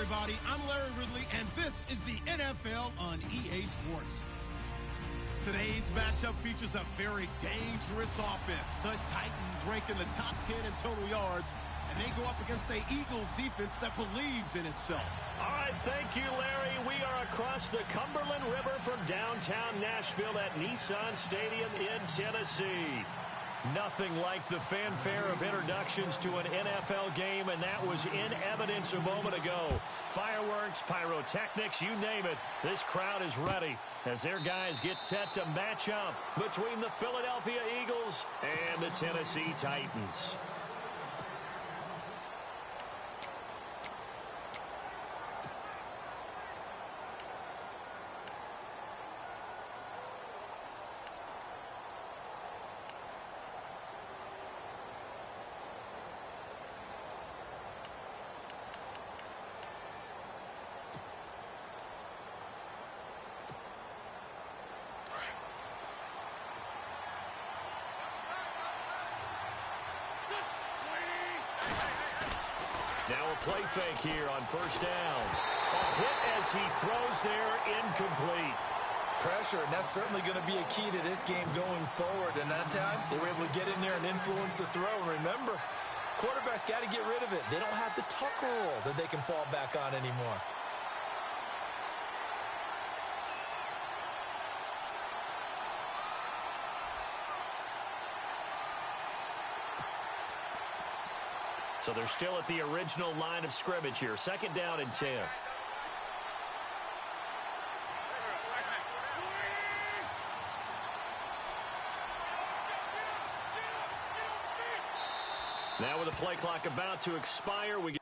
everybody. I'm Larry Ridley, and this is the NFL on EA Sports. Today's matchup features a very dangerous offense. The Titans rank in the top 10 in total yards, and they go up against the Eagles defense that believes in itself. All right, thank you, Larry. We are across the Cumberland River from downtown Nashville at Nissan Stadium in Tennessee. Nothing like the fanfare of introductions to an NFL game, and that was in evidence a moment ago. Fireworks, pyrotechnics, you name it. This crowd is ready as their guys get set to match up between the Philadelphia Eagles and the Tennessee Titans. Now a play fake here on first down. A hit as he throws there, incomplete. Pressure, and that's certainly going to be a key to this game going forward. And that time, they were able to get in there and influence the throw. And remember, quarterbacks got to get rid of it. They don't have the tuck rule that they can fall back on anymore. So they're still at the original line of scrimmage here. Second down and 10. Now with the play clock about to expire, we get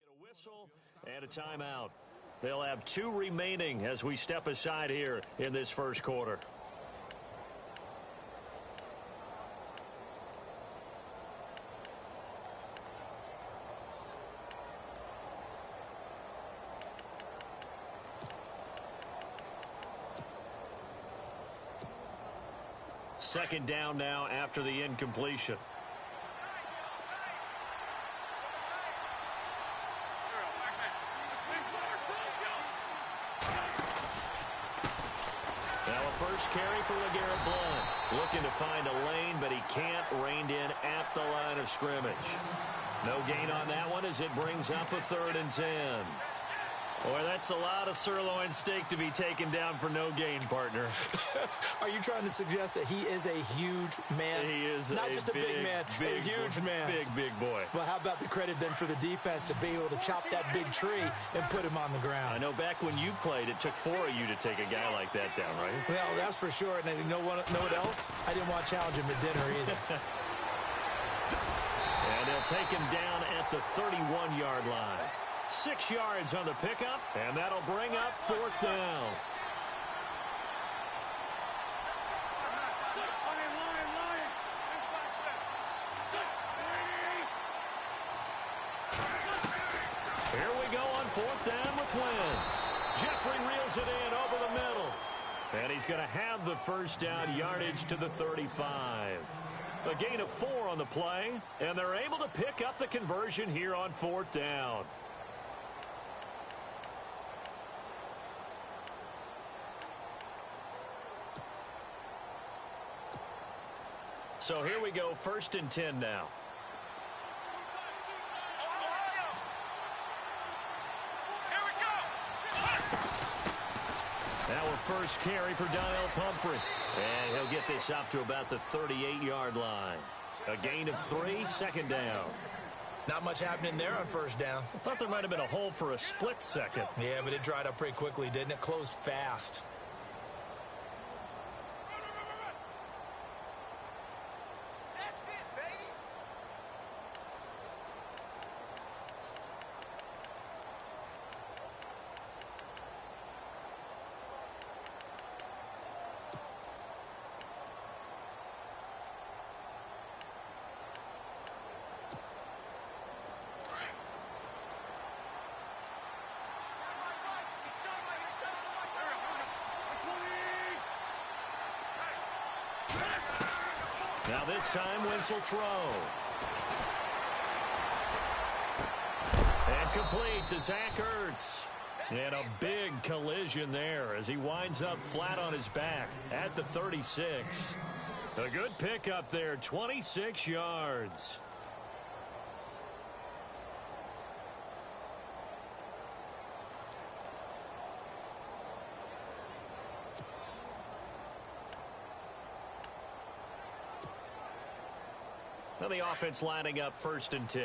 a whistle and a timeout. They'll have 2 remaining as we step aside here in this first quarter. Second down now after the incompletion. First carry for LeGarrette Blount. Looking to find a lane, but he can't. Reined in at the line of scrimmage. No gain on that one as it brings up a 3rd and 10. Boy, that's a lot of sirloin steak to be taken down for no gain, partner. Are you trying to suggest that he is a huge man? He is not just a big man, a huge man. Big boy. Well, how about the credit then for the defense to be able to chop that big tree and put him on the ground? I know back when you played, it took 4 of you to take a guy like that down, right? Well, that's for sure. And you know what else? I didn't want to challenge him at dinner either. And they'll take him down at the 31-yard line. 6 yards on the pickup, and that'll bring up 4th down. Here we go on 4th down with Wentz. Jeffrey reels it in over the middle. And he's going to have the first down yardage to the 35. A gain of 4 on the play, and they're able to pick up the conversion here on 4th down. So here we go, 1st and 10 now. Now a first carry for Donnell Pumphrey. And he'll get this up to about the 38-yard line. A gain of 3, 2nd down. Not much happening there on 1st down. I thought there might have been a hole for a split second. Yeah, but it dried up pretty quickly, didn't it? Closed fast. Now this time, Wentz will throw. And complete to Zach Ertz. And a big collision there as he winds up flat on his back at the 36. A good pickup there, 26 yards. Now the offense lining up 1st and 10.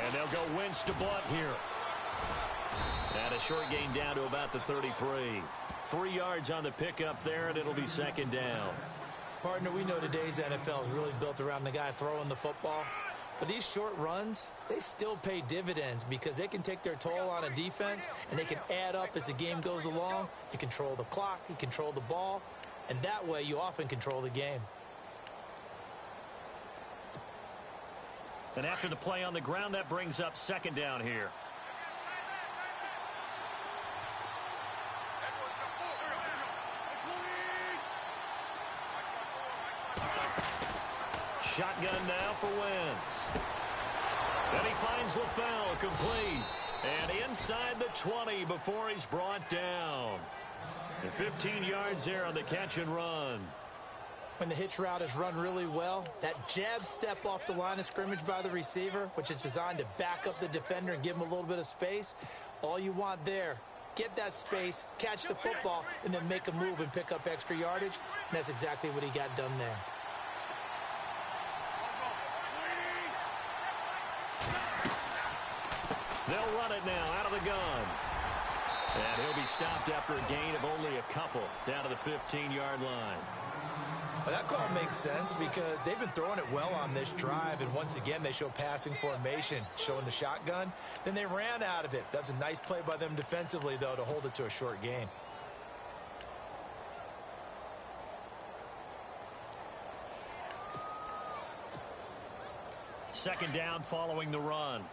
And they'll go Wentz to Blunt here. And a short gain down to about the 33. 3 yards on the pickup there, and it'll be 2nd down. Partner, we know today's NFL is really built around the guy throwing the football. But these short runs, they still pay dividends because they can take their toll on a defense, and they can add up as the game goes along. You control the clock, you control the ball, and that way you often control the game. And after the play on the ground, that brings up 2nd down here. Shotgun now for Wentz. Then he finds LaFell complete. And inside the 20 before he's brought down. And 15 yards there on the catch and run. When the hitch route is run really well, that jab step off the line of scrimmage by the receiver, which is designed to back up the defender and give him a little bit of space, all you want there, get that space, catch the football, and then make a move and pick up extra yardage. And that's exactly what he got done there. They'll run it now out of the gun. And he'll be stopped after a gain of only a couple down to the 15-yard line. Well, that call makes sense because they've been throwing it well on this drive, and once again they show passing formation, showing the shotgun. Then they ran out of it. That's a nice play by them defensively, though, to hold it to a short gain. Second down following the run.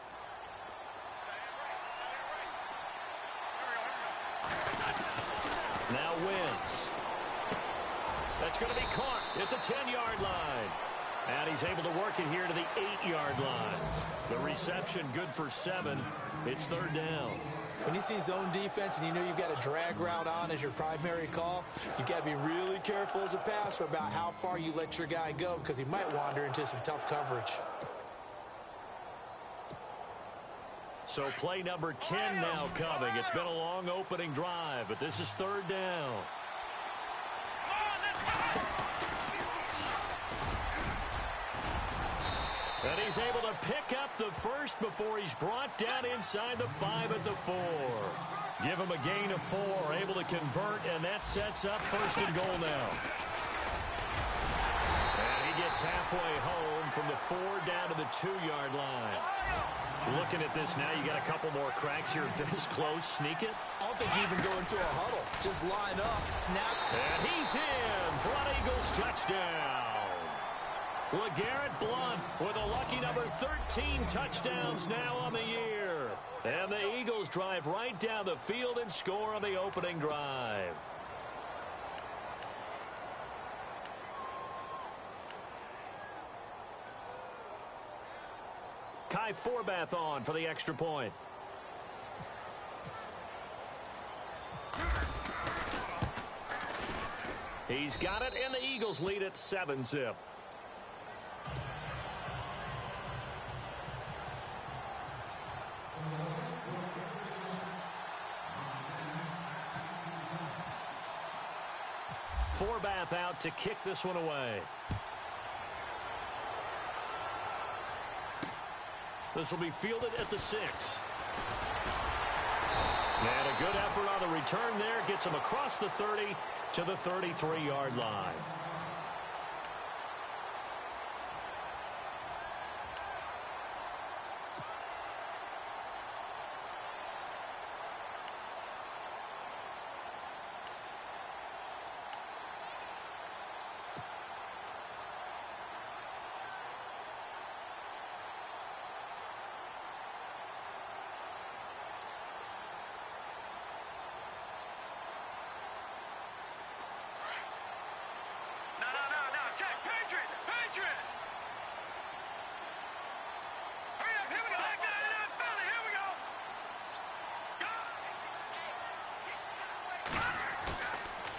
Now Wentz. That's going to be caught at the 10-yard line. And he's able to work it here to the 8-yard line. The reception good for 7. It's 3rd down. When you see zone defense and you know you've got a drag route on as your primary call, you've got to be really careful as a passer about how far you let your guy go because he might wander into some tough coverage. So play number 10 now coming. It's been a long opening drive, but this is 3rd down. And he's able to pick up the first before he's brought down inside the 5 at the 4. Give him a gain of 4, able to convert, and that sets up 1st and goal now. And he gets halfway home from the 4 down to the 2-yard line. Looking at this now, you got a couple more cracks here. This close, sneak it. I don't think you even go into a huddle. Just line up, snap. And he's in for an Eagles touchdown. LeGarrette Blount with a lucky number 13 touchdowns now on the year. And the Eagles drive right down the field and score on the opening drive. Kai Forbath on for the extra point. He's got it, and the Eagles lead at 7-zip. Forbath out to kick this one away. This will be fielded at the 6. And a good effort on the return there. Gets him across the 30 to the 33-yard line.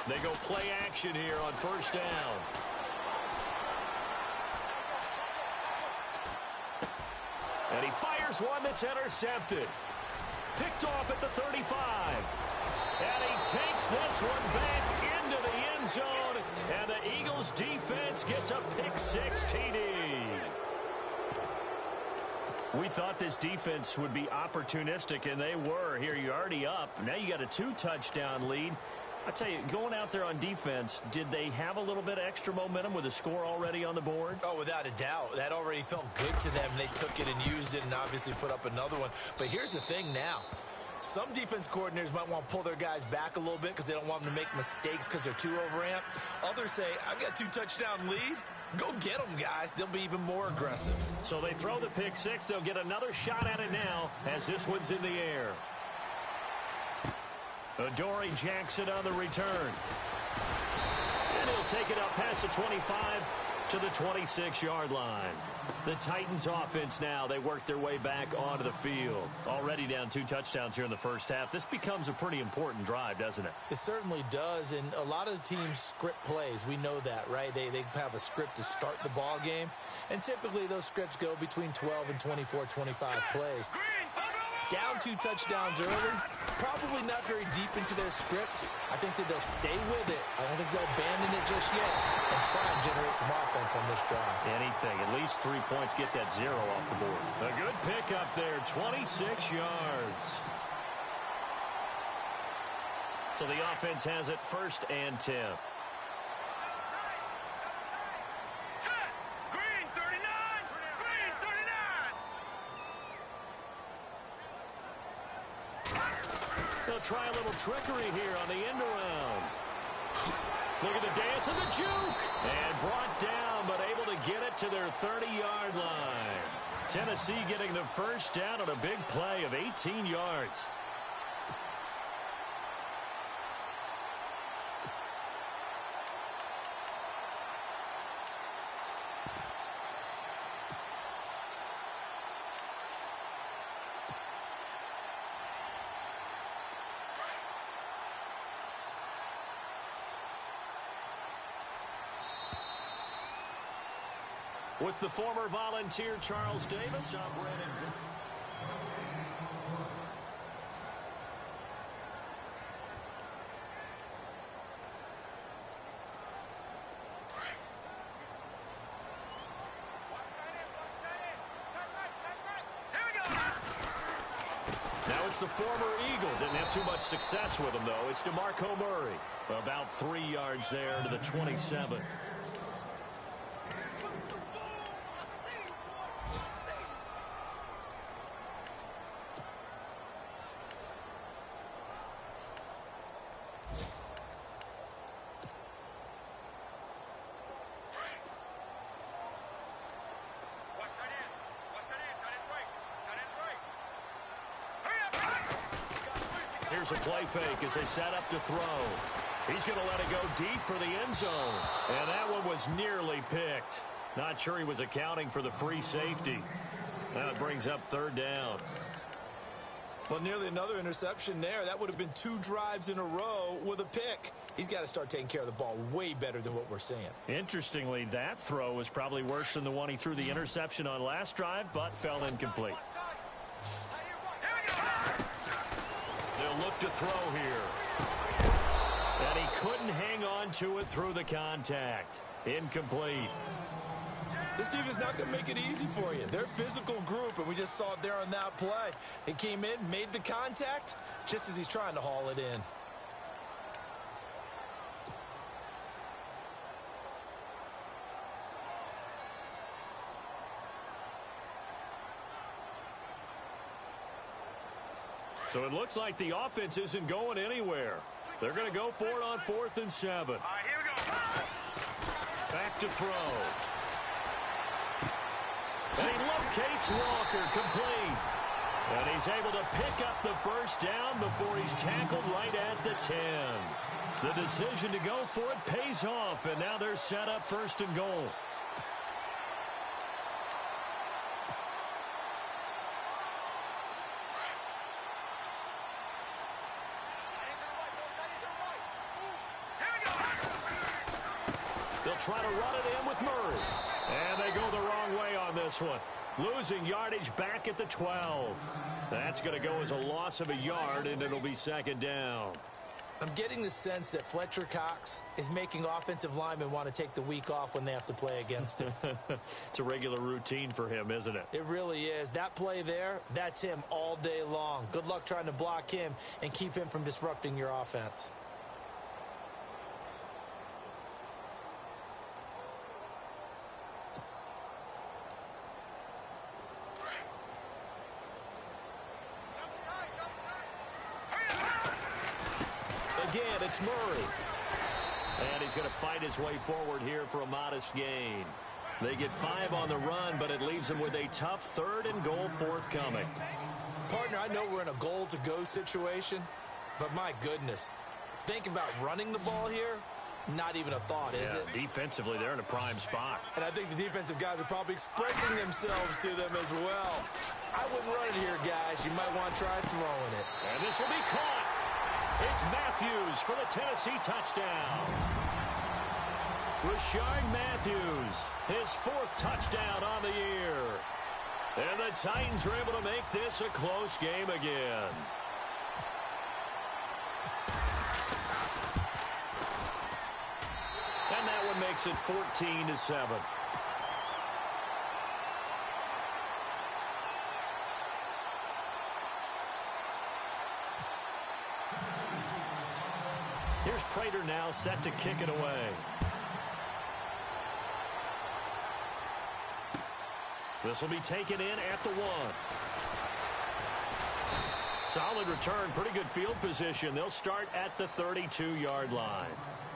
They go play action here on first down. And he fires one that's intercepted. Picked off at the 35. And he takes this one back into the end zone. And the Eagles defense gets a pick-6 TD. We thought this defense would be opportunistic, and they were. Here, you're already up. Now you got a 2-touchdown lead. I tell you, going out there on defense, did they have a little bit of extra momentum with a score already on the board? Oh, without a doubt. That already felt good to them. They took it and used it and obviously put up another one. But here's the thing now. Some defense coordinators might want to pull their guys back a little bit because they don't want them to make mistakes because they're too overamped. Others say, I've got a 2-touchdown lead. Go get them, guys. They'll be even more aggressive. So they throw the pick-6. They'll get another shot at it now as this one's in the air. Adoree Jackson on the return. And he'll take it up past the 25 to the 26-yard line. The Titans offense now, they work their way back onto the field. Already down 2 touchdowns here in the first half. This becomes a pretty important drive, doesn't it? It certainly does, and a lot of the teams script plays. We know that, right? They have a script to start the ball game, and typically those scripts go between 12 and 24, 25 plays. Down 2 touchdowns early, probably not very deep into their script. I think that they'll stay with it. I don't think they'll abandon it just yet and try and generate some offense on this drive. Anything, at least 3 points, get that 0 off the board. A good pickup there, 26 yards. So the offense has it 1st and 10. They'll try a little trickery here on the end around. Look at the dance and the juke. And brought down, but able to get it to their 30-yard line. Tennessee getting the first down on a big play of 18 yards. With the former Volunteer Charles Davis, I'm Brandon. Now it's the former Eagle. Didn't have too much success with him, though. It's DeMarco Murray. About 3 yards there to the 27. Here's a play fake as they set up to throw. He's going to let it go deep for the end zone. And that one was nearly picked. Not sure he was accounting for the free safety. Now it brings up 3rd down. Well, nearly another interception there. That would have been 2 drives in a row with a pick. He's got to start taking care of the ball way better than what we're seeing. Interestingly, that throw was probably worse than the one he threw the interception on last drive, but fell incomplete. They'll look to throw here. And he couldn't hang on to it through the contact. Incomplete. This team is not going to make it easy for you. They're a physical group, and we just saw it there on that play. He came in, made the contact, just as he's trying to haul it in. So it looks like the offense isn't going anywhere. They're going to go for it on 4th and 7. All right, here we go. Back to throw. And he locates Walker, complete. And he's able to pick up the first down before he's tackled right at the 10. The decision to go for it pays off, and now they're set up 1st and goal. They'll try to run it in with Murray. And they go the wrong way on this one. Losing yardage back at the 12. That's going to go as a loss of a yard, and it'll be second down. I'm getting the sense that Fletcher Cox is making offensive linemen want to take the week off when they have to play against him. It's a regular routine for him, isn't it? It really is. That play there, that's him all day long. Good luck trying to block him and keep him from disrupting your offense. Again, it's Murray. And he's going to fight his way forward here for a modest gain. They get 5 on the run, but it leaves them with a tough 3rd and goal forthcoming. Partner, I know we're in a goal-to-go situation, but my goodness, think about running the ball here, not even a thought, is it? Defensively, they're in a prime spot. And I think the defensive guys are probably expressing themselves to them as well. I wouldn't run it here, guys. You might want to try throwing it. And this will be caught. It's Matthews for the Tennessee touchdown. Rashard Matthews, his 4th touchdown on the year. And the Titans are able to make this a close game again. And that one makes it 14-7. Here's Prater now set to kick it away. This will be taken in at the 1. Solid return, pretty good field position. They'll start at the 32-yard line.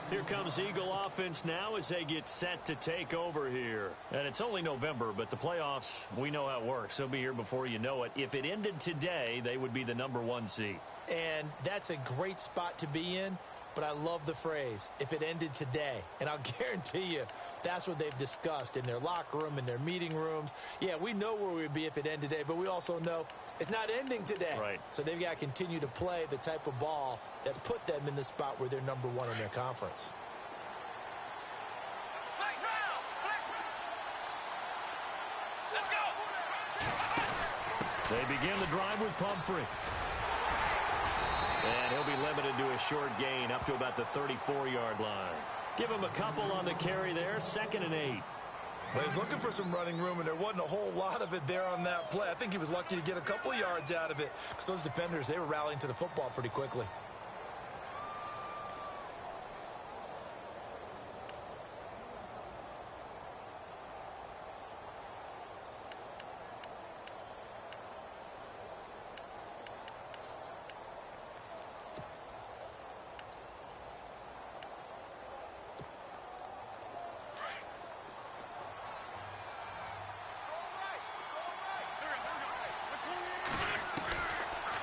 Here comes Eagle offense now as they get set to take over here. And it's only November, but the playoffs, we know how it works. They'll be here before you know it. If it ended today, they would be the #1 seed. And that's a great spot to be in. But I love the phrase, if it ended today. And I'll guarantee you, that's what they've discussed in their locker room, in their meeting rooms. Yeah, we know where we'd be if it ended today, but we also know it's not ending today. Right. So they've got to continue to play the type of ball that put them in the spot where they're #1 in their conference. They begin the drive with Pumphrey. And he'll be limited to a short gain up to about the 34-yard line. Give him a couple on the carry there, 2nd and 8. Well, he's looking for some running room, and there wasn't a whole lot of it there on that play. I think he was lucky to get a couple of yards out of it because those defenders, they were rallying to the football pretty quickly.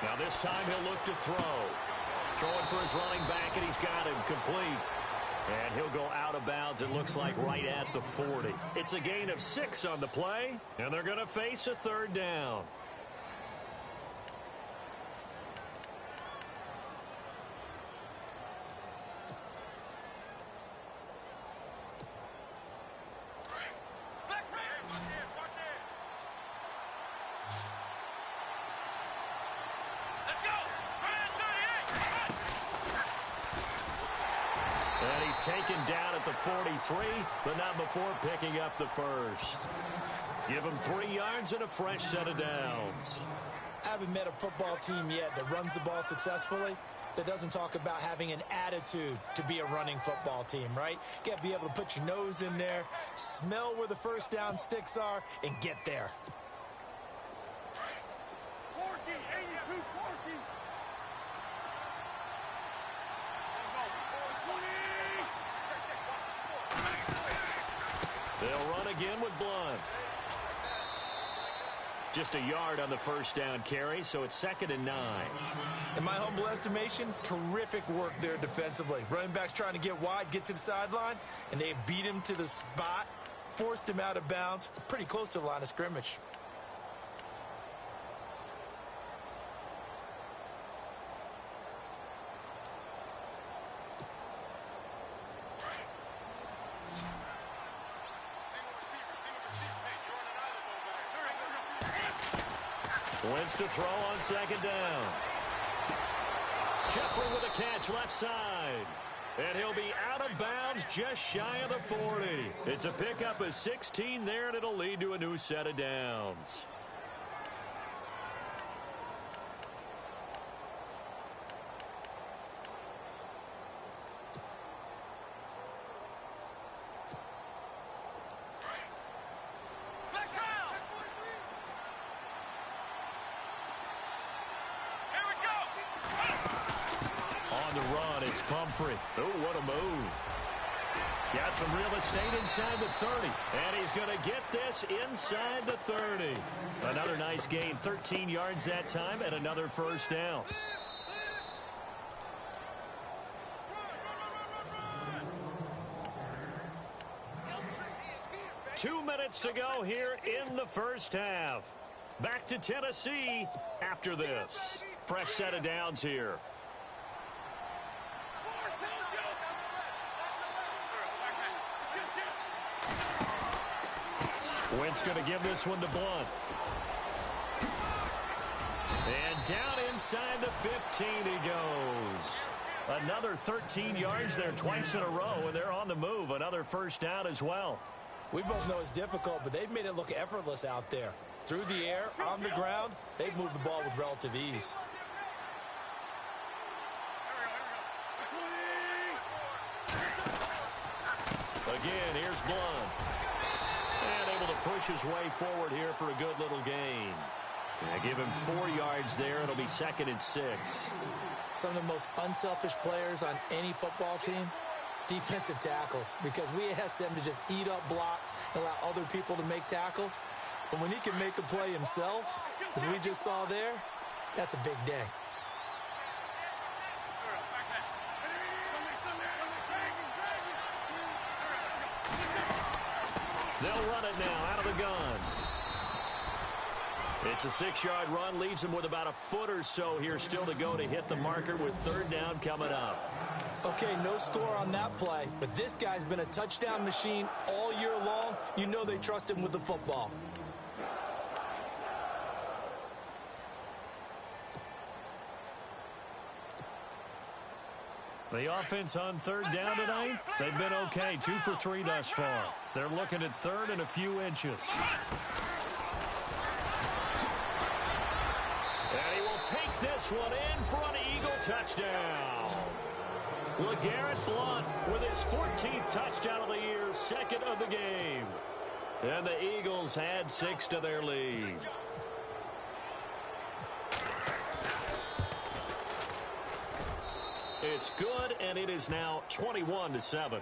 Now this time he'll look to throw. Throwing for his running back, and he's got him complete. And he'll go out of bounds, it looks like, right at the 40. It's a gain of 6 on the play, and they're going to face a 3rd down. And he's taken down at the 43, but not before picking up the 1st. Give him 3 yards and a fresh set of downs. I haven't met a football team yet that runs the ball successfully that doesn't talk about having an attitude to be a running football team, right? You got to be able to put your nose in there, smell where the first down sticks are, and get there. They'll run again with Blunt. Just a yard on the first down carry, so it's 2nd and 9. In my humble estimation, terrific work there defensively. Running backs trying to get wide, get to the sideline, and they beat him to the spot, forced him out of bounds, pretty close to the line of scrimmage. Wentz to throw on second down. Jeffrey with a catch left side. And he'll be out of bounds just shy of the 40. It's a pickup of 16 there, and it'll lead to a new set of downs. It's Pumphrey. Oh, what a move. Got some real estate inside the 30. And he's going to get this inside the 30. Another nice gain, 13 yards that time, and another first down. Two minutes to go here in the first half. Back to Tennessee after this. Fresh set of downs here. Wentz going to give this one to Blunt. And down inside the 15 he goes. Another 13 yards there twice in a row, and they're on the move. Another first down as well. We both know it's difficult, but they've made it look effortless out there. Through the air, on the ground, they've moved the ball with relative ease. Again, here's Blunt. And able to push his way forward here for a good little gain. Yeah, give him 4 yards there. It'll be 2nd and 6. Some of the most unselfish players on any football team, defensive tackles, because we ask them to just eat up blocks and allow other people to make tackles. But when he can make a play himself, as we just saw there, that's a big day. They'll run it now out of the gun. It's a 6-yard run, leaves him with about a foot or so here still to go to hit the marker with 3rd down coming up. Okay, no score on that play, but this guy's been a touchdown machine all year long. You know they trust him with the football. The offense on 3rd down tonight, they've been okay, 2 for 3 thus far. They're looking at 3rd and a few inches. And he will take this one in for an Eagle touchdown. LeGarrette Blunt with his 14th touchdown of the year, 2nd of the game. And the Eagles add 6 to their lead. It's good, and it is now 21-7.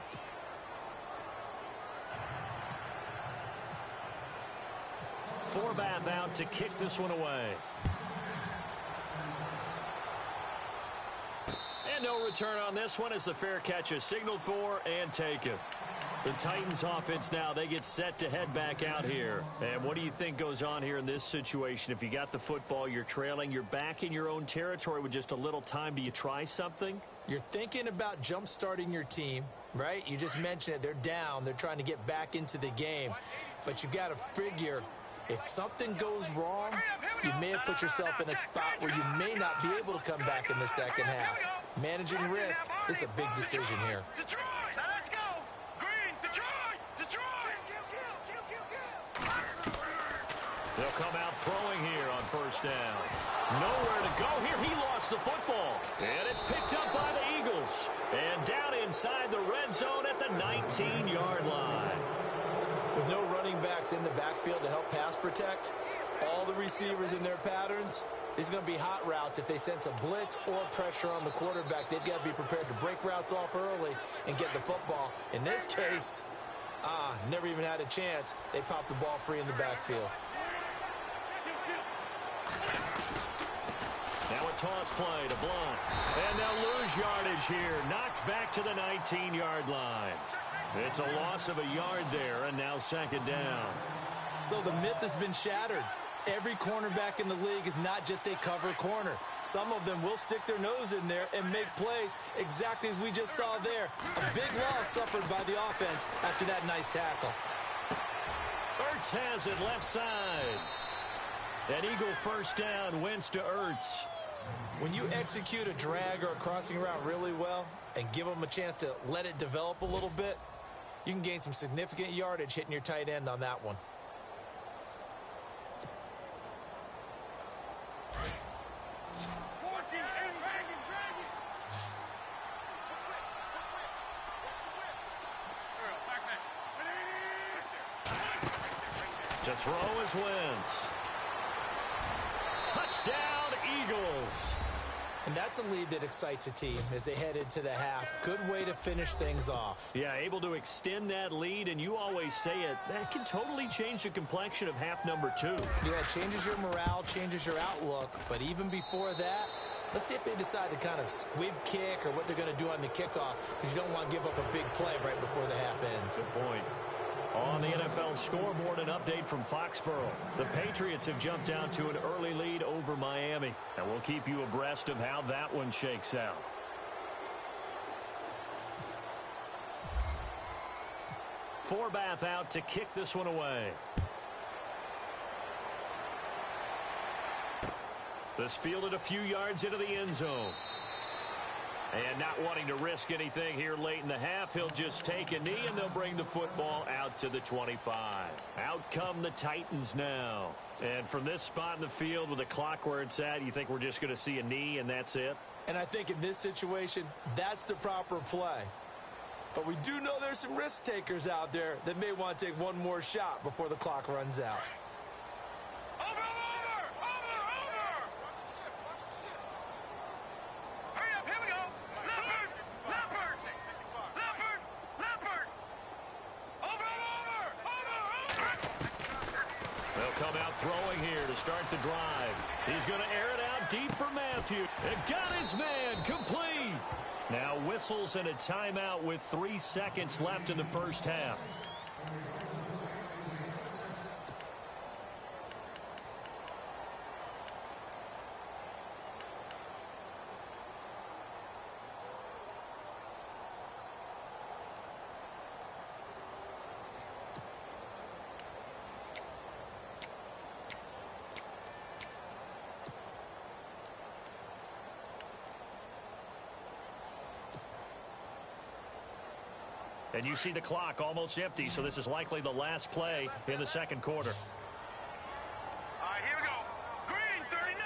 Forbath out to kick this one away. And no return on this one as the fair catch is signaled for and taken. The Titans offense now, they get set to head back out here. And what do you think goes on here in this situation? If you got the football, you're trailing, you're back in your own territory with just a little time. Do you try something? You're thinking about jump-starting your team, right? You just mentioned it. They're down. They're trying to get back into the game. But you got to figure, if something goes wrong, you may have put yourself in a spot where you may not be able to come back in the second half. Managing risk is a big decision here. They'll come out throwing here on 1st down. Nowhere to go here. He lost the football. And it's picked up by the Eagles. And down inside the red zone at the 19-yard line. With no running backs in the backfield to help pass protect, all the receivers in their patterns, these are going to be hot routes. If they sense a blitz or pressure on the quarterback, they've got to be prepared to break routes off early and get the football. In this case, never even had a chance. They popped the ball free in the backfield. Now a toss play to Blunt. And they'll lose yardage here. Knocked back to the 19-yard line. It's a loss of a yard there, and now 2nd down. So the myth has been shattered. Every cornerback in the league is not just a cover corner. Some of them will stick their nose in there and make plays exactly as we just saw there. A big loss suffered by the offense after that nice tackle. Ertz has it left side. An Eagle first down, Wentz to Ertz. When you execute a drag or a crossing route really well and give them a chance to let it develop a little bit, you can gain some significant yardage hitting your tight end on that one. To throw is Wentz. Touchdown, Eagles. And that's a lead that excites a team as they head into the half. Good way to finish things off. Yeah, able to extend that lead, and you always say it, that can totally change the complexion of half number 2. Yeah, it changes your morale, changes your outlook. But even before that, let's see if they decide to kind of squib kick or what they're going to do on the kickoff, because you don't want to give up a big play right before the half ends. Good point. On the NFL scoreboard, an update from Foxborough. The Patriots have jumped down to an early lead over Miami, and we'll keep you abreast of how that one shakes out. Forbath out to kick this one away. This fielded a few yards into the end zone. And not wanting to risk anything here late in the half, he'll just take a knee, and they'll bring the football out to the 25. Out come the Titans now. And from this spot in the field with the clock where it's at, you think we're just going to see a knee and that's it? And I think in this situation, that's the proper play. But we do know there's some risk takers out there that may want to take one more shot before the clock runs out. Throwing here to start the drive. He's going to air it out deep for Matthew. It got his man complete. Now whistles and a timeout with 3 seconds left in the first half. And you see the clock almost empty, so this is likely the last play in the second quarter. All right, here we go. Green, 39.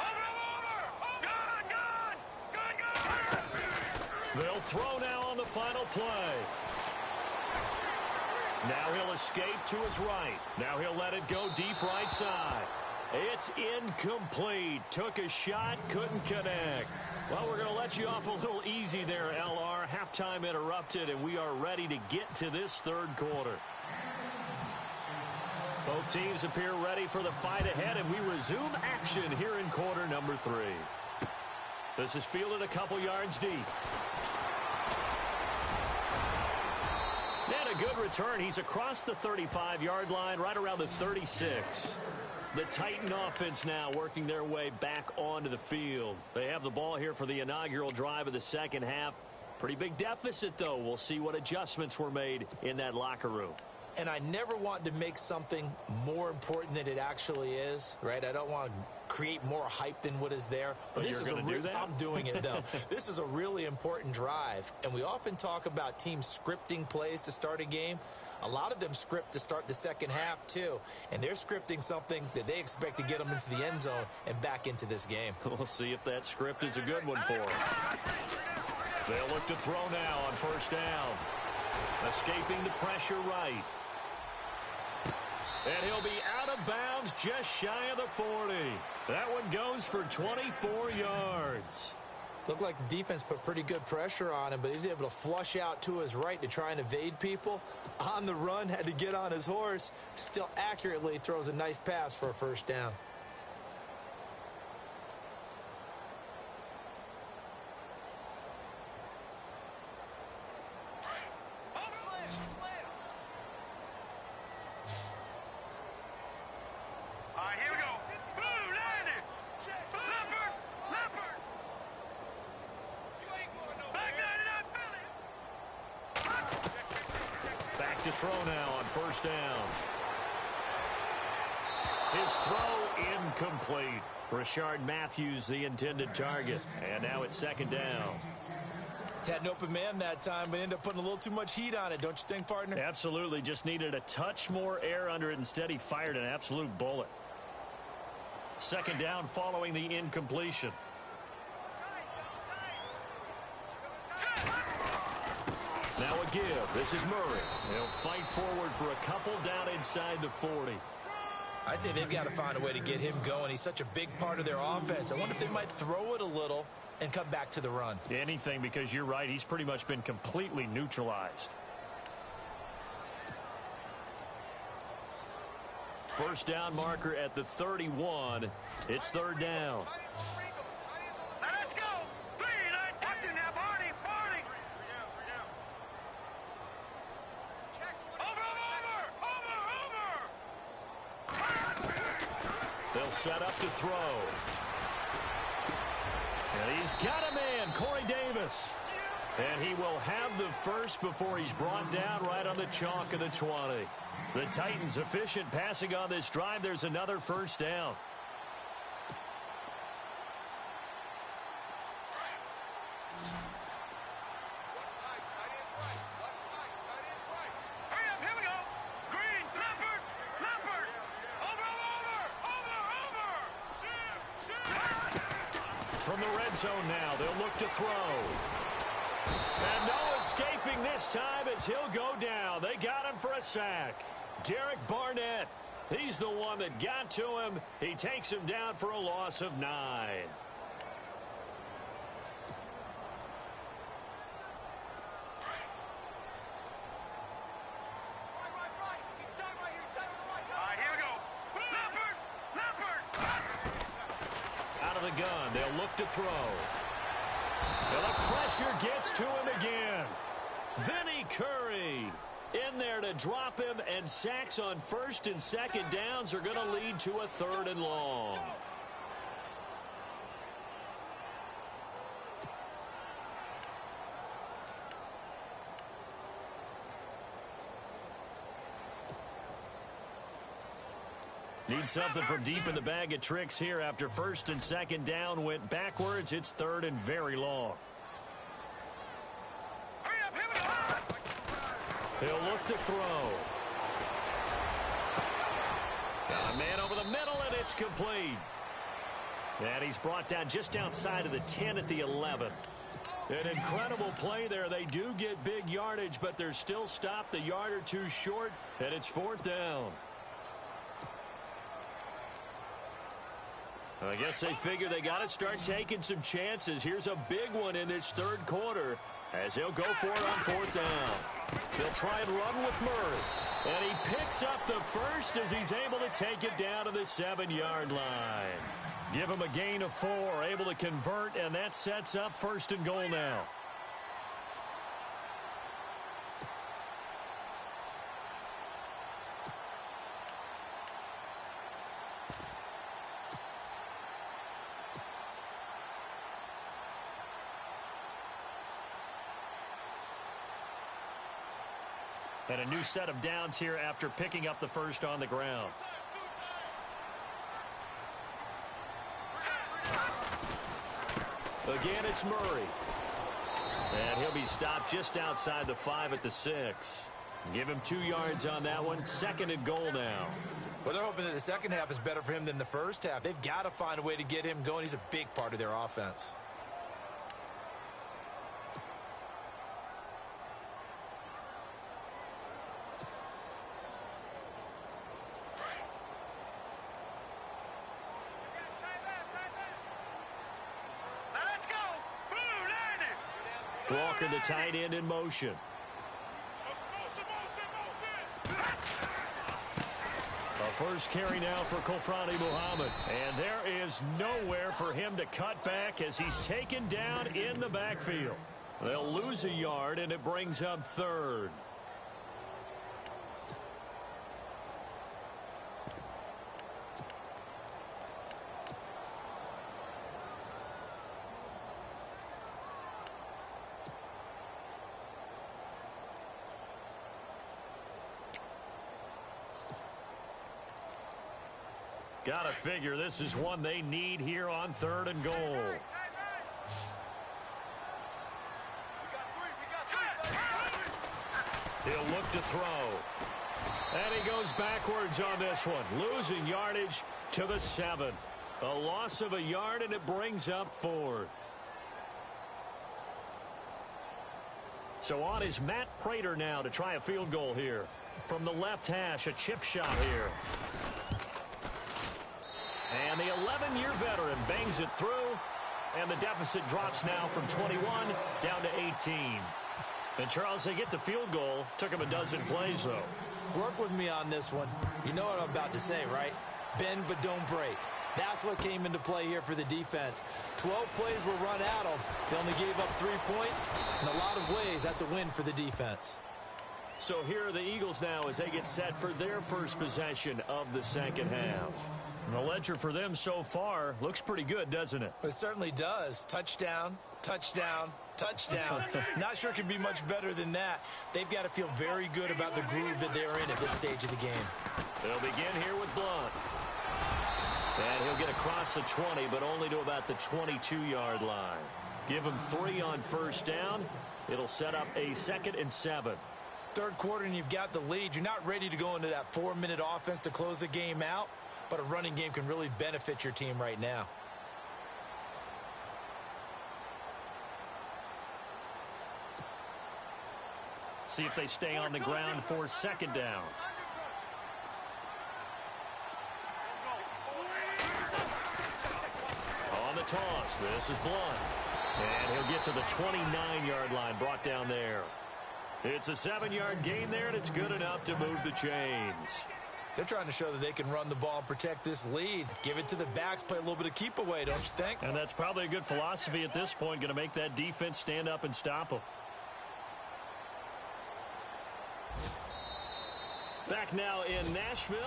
Over. They'll throw now on the final play. Now he'll escape to his right. Now he'll let it go deep right side. It's incomplete. Took a shot, couldn't connect. Well, we're going to let you off a little easy there, LR. Halftime interrupted, and we are ready to get to this third quarter. Both teams appear ready for the fight ahead, and we resume action here in quarter number 3. This is fielded a couple yards deep. And a good return. He's across the 35-yard line, right around the 36. The Titan offense now working their way back onto the field. They have the ball here for the inaugural drive of the second half. Pretty big deficit, though. We'll see what adjustments were made in that locker room. And I never want to make something more important than it actually is, right? I don't want to create more hype than what is there. But this you're going to do that? I'm doing it, though. This is a really important drive. And we often talk about teams scripting plays to start a game. A lot of them script to start the second half, too. And they're scripting something that they expect to get them into the end zone and back into this game. We'll see if that script is a good one for them. They'll look to throw now on first down. Escaping the pressure right. And he'll be out of bounds just shy of the 40. That one goes for 24 yards. Looked like the defense put pretty good pressure on him, but he's able to flush out to his right to try and evade people. On the run, had to get on his horse. Still accurately throws a nice pass for a first down. To throw now on first down. His throw incomplete. Rashard Matthews, the intended target. And now it's second down. Had an open man that time, but ended up putting a little too much heat on it, don't you think, partner? Absolutely. Just needed a touch more air under it. Instead, he fired an absolute bullet. Second down following the incompletion. Now a give. This is Murray. They'll fight forward for a couple down inside the 40. I'd say they've got to find a way to get him going. He's such a big part of their offense. I wonder if they might throw it a little and come back to the run. Anything, because you're right. He's pretty much been completely neutralized. First down marker at the 31. It's third down. Now let's go. Green, I'm touching now, Barney. Over. They'll set up to throw. And he's got a man, Corey Davis. And he will have the first before he's brought down right on the chalk of the 20. The Titans efficient passing on this drive. There's another first down. Hurry up, here we go. Green, Leopard. Over. From the red zone now, they'll look to throw. And no escaping this time as he'll go down. They got him for a sack. Derek Barnett, he's the one that got to him. He takes him down for a loss of 9. Here we go. Leopard. Out of the gun, they'll look to throw. And the pressure gets to him again. Vinny Curry in there to drop him, and sacks on first and second downs are going to lead to a third and long. Need something from deep in the bag of tricks here after first and second down went backwards. It's third and very long. Hurry up, here we go. He'll look to throw. Got a man over the middle, and it's complete. And he's brought down just outside of the 10 at the 11. An incredible play there. They do get big yardage, but they're still stopped a yard or two short, and it's fourth down. I guess they figure they got to start taking some chances. Here's a big one in this third quarter as he'll go for it on fourth down. They'll try and run with Murray. And he picks up the first as he's able to take it down to the 7-yard line. Give him a gain of 4, able to convert, and that sets up first and goal now. And a new set of downs here after picking up the first on the ground. Again, it's Murray. And he'll be stopped just outside the 5 at the 6. Give him 2 yards on that one. Second and goal now. Well, they're hoping that the second half is better for him than the first half. They've got to find a way to get him going. He's a big part of their offense. Walker, the tight end, in motion. A first carry now for Kofrani Muhammad. And there is nowhere for him to cut back as he's taken down in the backfield. They'll lose a yard, and it brings up third. Gotta figure this is one they need here on 3rd and goal. He'll look to throw. And he goes backwards on this one, losing yardage to the 7. A loss of a yard, and it brings up 4th. So on is Matt Prater now to try a field goal here. From the left hash, a chip shot here. And the 11-year veteran bangs it through, and the deficit drops now from 21 down to 18. And, Charles, they get the field goal. Took him a dozen plays, though. Work with me on this one. You know what I'm about to say, right? Bend but don't break. That's what came into play here for the defense. 12 plays were run at them. They only gave up 3 points. In a lot of ways, that's a win for the defense. So here are the Eagles now as they get set for their first possession of the second half. And the ledger for them so far looks pretty good, doesn't it? It certainly does. Touchdown, touchdown, touchdown. Not sure it can be much better than that. They've got to feel very good about the groove that they're in at this stage of the game. They'll begin here with Blunt. And he'll get across the 20, but only to about the 22-yard line. Give him 3 on first down. It'll set up a 2nd and 7. Third quarter and you've got the lead. You're not ready to go into that 4-minute offense to close the game out, but a running game can really benefit your team right now. See if they stay on the ground for 2nd down. On the toss, this is Blunt. And he'll get to the 29-yard line, brought down there. It's a 7-yard gain there, and it's good enough to move the chains. They're trying to show that they can run the ball and protect this lead. Give it to the backs, play a little bit of keep away, don't you think? And that's probably a good philosophy at this point, going to make that defense stand up and stop them. Back now in Nashville.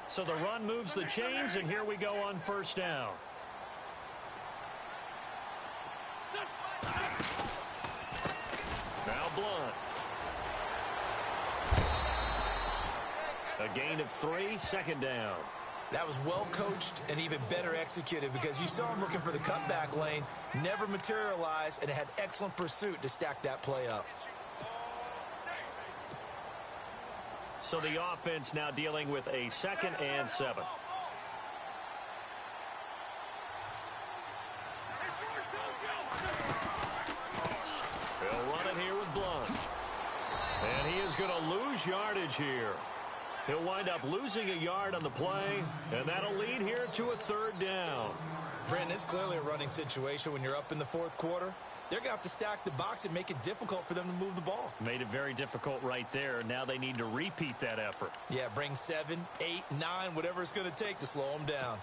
So the run moves the chains, and here we go on first down. Now Blunt. A gain of 3, 2nd down. That was well coached and even better executed because you saw him looking for the cutback lane, never materialized, and had excellent pursuit to stack that play up. So the offense now dealing with a 2nd and 7. They'll run it here with Blunt. And he is going to lose yardage here. He'll wind up losing a yard on the play, and that'll lead here to a 3rd down. Brandon, it's clearly a running situation when you're up in the 4th quarter. They're going to have to stack the box and make it difficult for them to move the ball. Made it very difficult right there. Now they need to repeat that effort. Yeah, bring 7, 8, 9, whatever it's going to take to slow them down.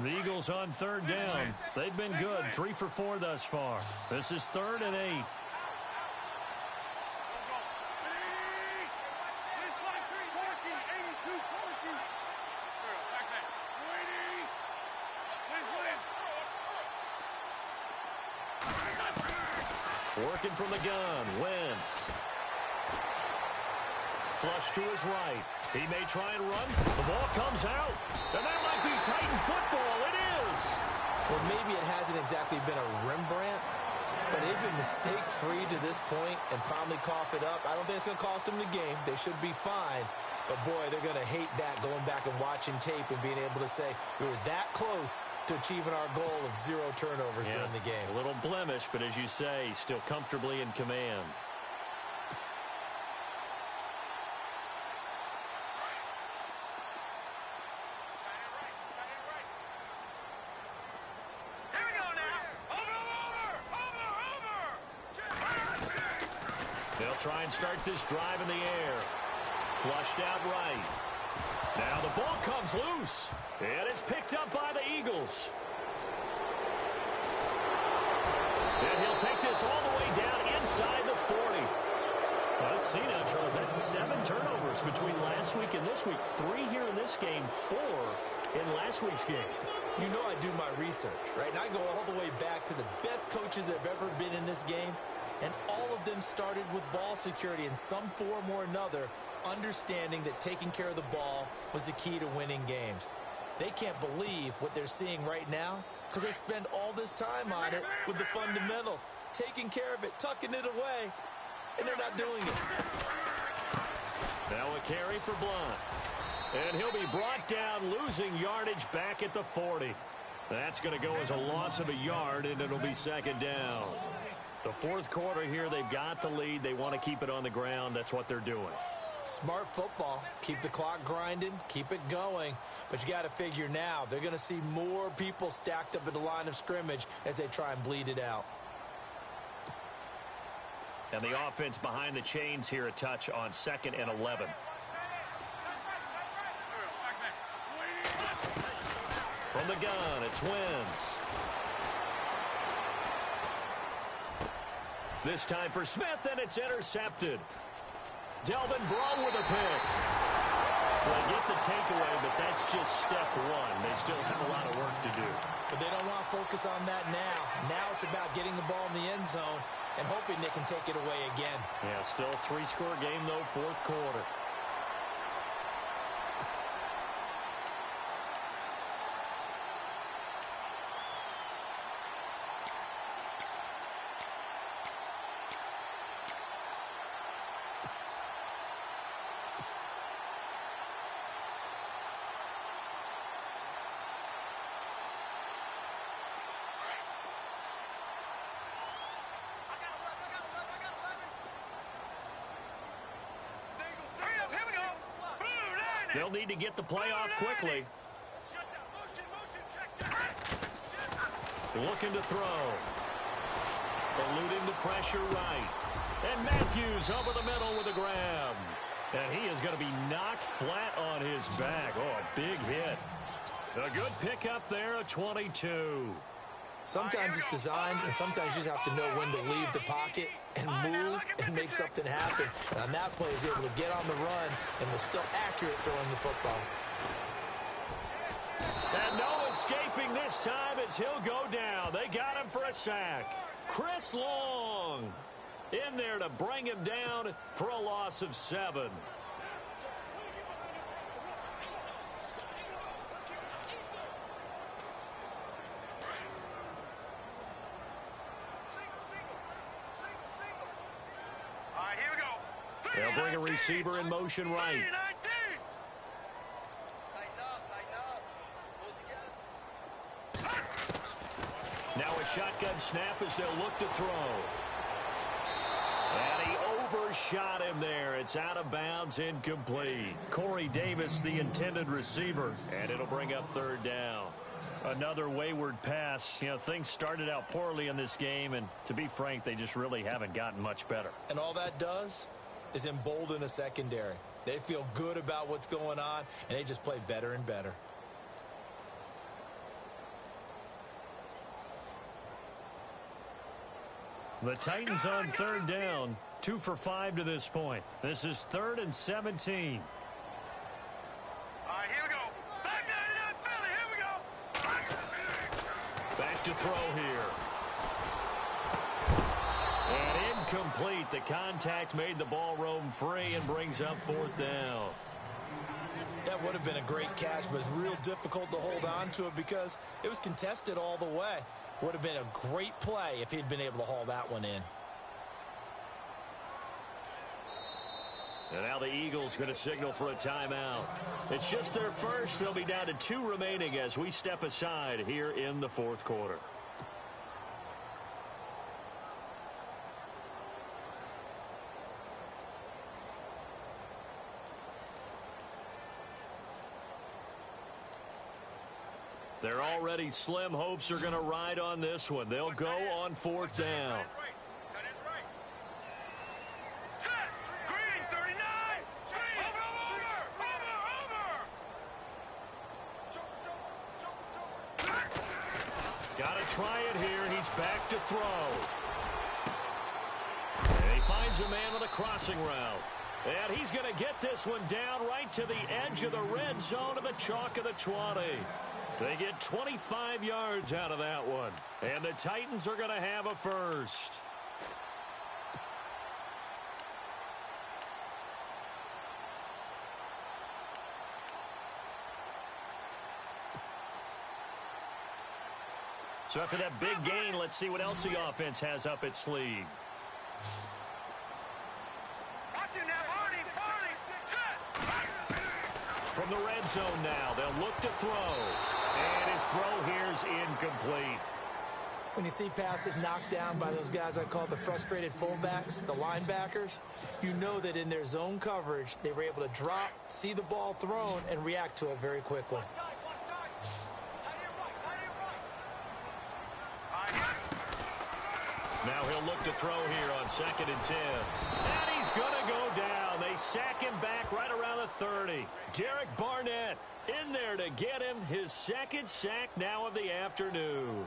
The Eagles on 3rd down. They've been good, 3 for 4 thus far. This is 3rd and 8. Working from the gun, Wentz. Flush to his right. He may try and run. The ball comes out. And that might be Titan football. It is. Well, maybe it hasn't exactly been a Rembrandt, but they've been mistake-free to this point and finally cough it up. I don't think it's going to cost them the game. They should be fine. But, boy, they're going to hate that, going back and watching tape and being able to say we were that close to achieving our goal of 0 turnovers during the game. A little blemish, but as you say, still comfortably in command. Here we go now. Over. They'll try and start this drive in the air. Flushed out right. Now the ball comes loose. And it's picked up by the Eagles. And he'll take this all the way down inside the 40. Let's see now, Charles. That's 7 turnovers between last week and this week. 3 here in this game, 4 in last week's game. You know I do my research, right? And I go all the way back to the best coaches that have ever been in this game, and all of them started with ball security in some form or another, understanding that taking care of the ball was the key to winning games. They can't believe what they're seeing right now because they spend all this time on it with the fundamentals, taking care of it, tucking it away, and they're not doing it. Now a carry for Blunt. And he'll be brought down, losing yardage back at the 40. That's going to go as a loss of a yard, and it'll be second down. The fourth quarter here, they've got the lead. They want to keep it on the ground. That's what they're doing. Smart football. Keep the clock grinding. Keep it going. But you got to figure now, they're going to see more people stacked up at the line of scrimmage as they try and bleed it out. And the offense behind the chains here, a touch on 2nd and 11. From the gun, it's Wentz. This time for Smith, and it's intercepted. Delvin Breaux with a pick. So they get the takeaway, but that's just step one. They still have a lot of work to do. But they don't want to focus on that now. Now it's about getting the ball in the end zone and hoping they can take it away again. Yeah, still a 3-score game, though, fourth quarter. They'll need to get the play off quickly. Looking to throw. Eluding the pressure right. And Matthews over the middle with a grab. And he is going to be knocked flat on his back. Oh, a big hit. A good pickup there, a 22. Sometimes it's designed, and sometimes you just have to know when to leave the pocket and move and make something happen. And on that play, he's able to get on the run and was still accurate throwing the football. And no escaping this time as he'll go down. They got him for a sack. Chris Long in there to bring him down for a loss of 7. They'll bring a receiver in motion right. Now a shotgun snap as they'll look to throw. And he overshot him there. It's out of bounds, incomplete. Corey Davis, the intended receiver, and it'll bring up 3rd down. Another wayward pass. You know, things started out poorly in this game, and to be frank, they just really haven't gotten much better. And all that does is embolden a secondary. They feel good about what's going on, and they just play better and better. The Titans on 3rd down, 2 for 5 to this point. This is 3rd and 17. All right, here we go. Back to Philly. Here we go. Back to throw here. And incomplete. The contact made the ball roam free and brings up 4th down. That would have been a great catch, but it's real difficult to hold on to it because it was contested all the way. Would have been a great play if he'd been able to haul that one in. And now the Eagles going to signal for a timeout. It's just their first. They'll be down to 2 remaining as we step aside here in the 4th quarter. They're already slim hopes are going to ride on this one. They'll go on 4th down. Got to try it here. He's back to throw. And he finds a man with a crossing route. And he's going to get this one down right to the edge of the red zone of the chalk of the 20. They get 25 yards out of that one. And the Titans are going to have a first. So after that big gain, let's see what else the offense has up its sleeve. From the red zone now, they'll look to throw. And his throw here's incomplete. When you see passes knocked down by those guys I call the frustrated fullbacks, the linebackers, you know that in their zone coverage, they were able to drop, see the ball thrown, and react to it very quickly. Now he'll look to throw here on 2nd and 10. And he's going to go down. They sack him back right around the 30. Derek Barnett in there to get him his second sack now of the afternoon.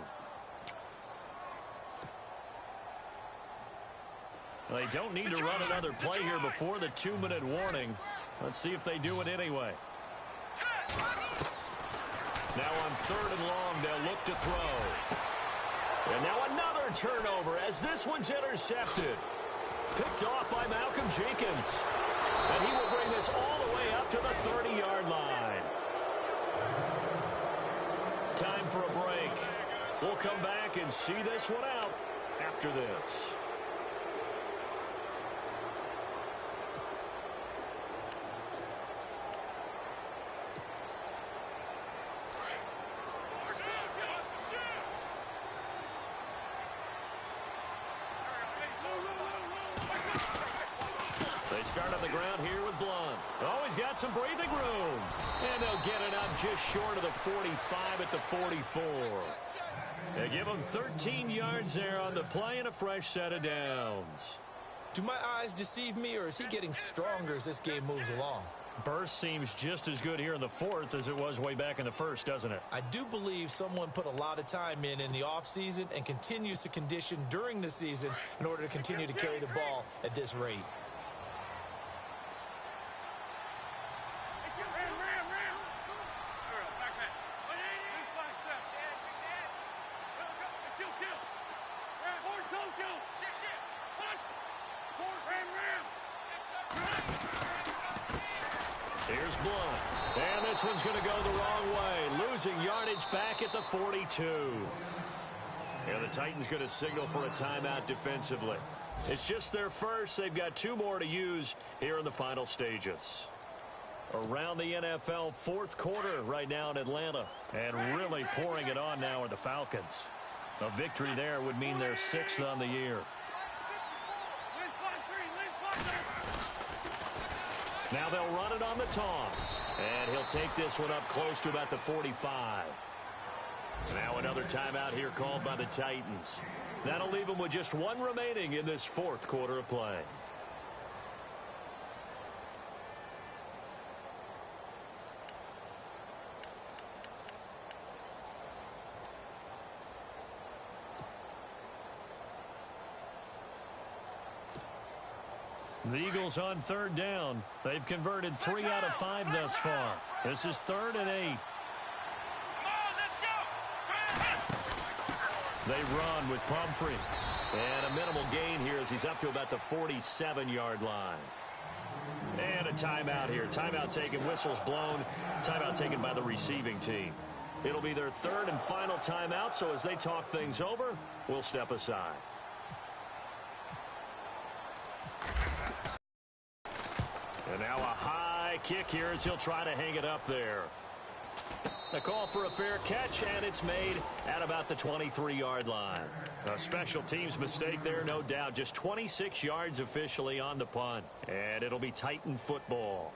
They don't need to run another play here before the 2-minute warning. Let's see if they do it anyway. Now on 3rd and long, they'll look to throw. And now another turnover as this one's intercepted. Picked off by Malcolm Jenkins. And he will bring this all the way up to the 30-yard line. Time for a break. We'll come back and see this one out after this. Start on the ground here with Blunt. Oh, he's got some breathing room. And they'll get it up just short of the 45 at the 44. They give him 13 yards there on the play and a fresh set of downs. Do my eyes deceive me, or is he getting stronger as this game moves along? Burst seems just as good here in the 4th as it was way back in the 1st, doesn't it? I do believe someone put a lot of time in the offseason and continues to condition during the season in order to continue to carry the ball at this rate. Here's Blunt. And this one's going to go the wrong way. Losing yardage back at the 42. And the Titans going to signal for a timeout defensively. It's just their first. They've got 2 more to use here in the final stages. Around the NFL 4th quarter right now in Atlanta. And really pouring it on now are the Falcons. A victory there would mean they're 6th on the year. Now they'll run it on the toss. And he'll take this one up close to about the 45. Now another timeout here called by the Titans. That'll leave them with just 1 remaining in this 4th quarter of play. The Eagles on 3rd down. They've converted 3 out of 5 thus far. This is 3rd and 8. They run with Pumphrey. And a minimal gain here as he's up to about the 47-yard line. And a timeout here. Timeout taken, whistles blown. Timeout taken by the receiving team. It'll be their 3rd and final timeout, so as they talk things over, we'll step aside. And now a high kick here as he'll try to hang it up there. A call for a fair catch, and it's made at about the 23-yard line. A special teams mistake there, no doubt. Just 26 yards officially on the punt. And it'll be Titan football.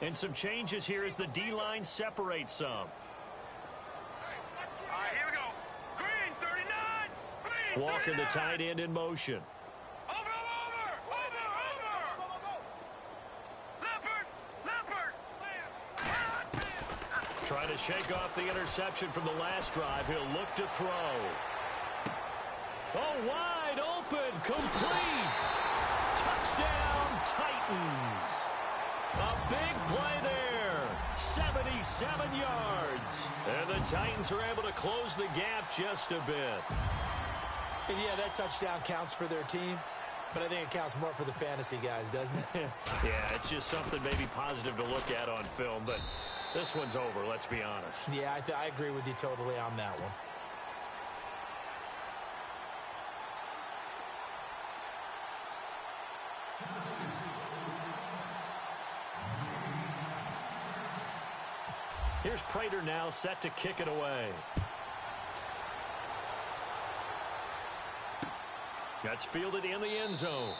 And some changes here as the D-line separates some. All right, here we go. Green, 39. Green, Walker, 39. the tight end, in motion. Over. Leopard. shake off the interception from the last drive. He'll look to throw. Oh, wide open, complete. Touchdown, Titans. A big play there. 77 yards. And the Titans are able to close the gap just a bit. And yeah, that touchdown counts for their team, but I think it counts more for the fantasy guys, doesn't it? Yeah, it's just something maybe positive to look at on film, but this one's over, let's be honest. Yeah, I agree with you totally on that one. Here's Prater now set to kick it away. That's fielded in the end zone.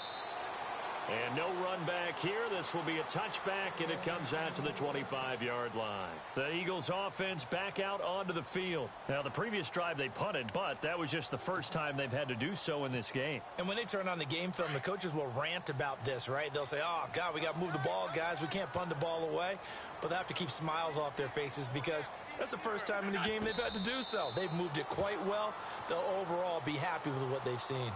And no run back here. This will be a touchback, and it comes out to the 25-yard line. The Eagles offense back out onto the field. Now, the previous drive they punted, but that was just the first time they've had to do so in this game. And when they turn on the game film, the coaches will rant about this, right? They'll say, oh, God, we got to move the ball, guys. We can't punt the ball away. But they have to keep smiles off their faces because that's the first time in the game they've had to do so. They've moved it quite well. They'll overall be happy with what they've seen.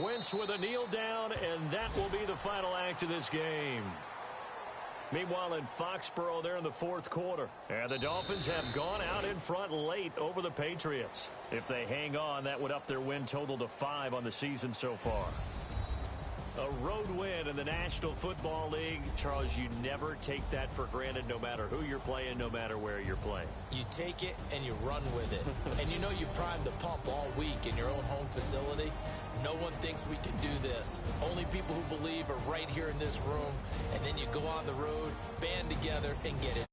Wentz with a kneel down, and that will be the final act of this game. Meanwhile, in Foxborough, they're in the fourth quarter. And the Dolphins have gone out in front late over the Patriots. If they hang on, that would up their win total to 5 on the season so far. A road win in the National Football League. Charles, you never take that for granted no matter who you're playing, no matter where you're playing. You take it and you run with it. And you know you primed the pump all week in your own home facility. No one thinks we can do this. Only people who believe are right here in this room. And then you go on the road, band together, and get it.